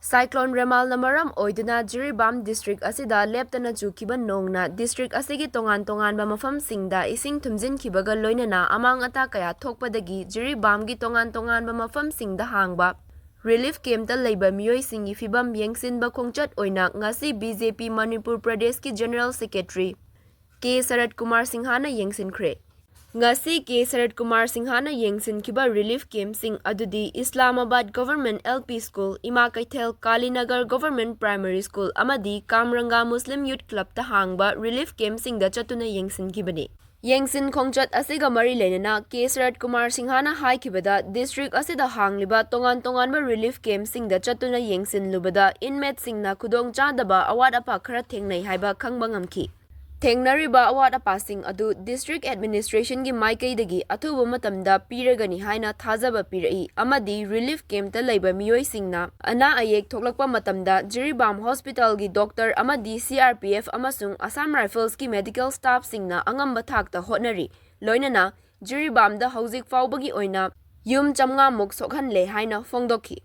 Cyclone Remal na maram oiduna Jiribam district asida leptana chukiba nongna district asigi tongan-tongan ba mafamsingda ising thumjinkibaga loinana amang ata kaya thokpadagi Jiribam gi tongan-tongan ba mafamsingda hangba relief camp ta leiba miyoi singi fibam yengsinba khongchat oina ngasi BJP Manipur Pradesh ki General Secretary K Sarat Kumar Singhana yengsinkhre ngasi K Sarat Kumar Singhana yengsinkiba relief camp sing adudi Islamabad Government LP School, Ima Kaithel Kalinagar Government Primary School amadi Kamranga Muslim Youth Club ta hangba relief camp sing da chatuna yengsinkibani. Yengsin khongchat asiga mari lenana K Sarat Kumar Singhana haikibada district asida hangliba tongan-tongan ba relief camp sing da chatuna yengsin lubada inmate singna khudong chadaba awat apa khara thengnai haiba khangba ngamki. Thengnariba awat apasing adu district administration gi maikaidagi athuba matamda piragani haina thajaba pirai amadi relief camp ta leiba miyoi singna ana ayek thoklakpa matamda Jiribam hospital gi doctor amadi CRPF amasung Assam Rifles ki medical staff singna angamba thakta hotnari loinana Jiribam da hojik faubagi oina yum chamnga muk sokhan le haina phongdokhi.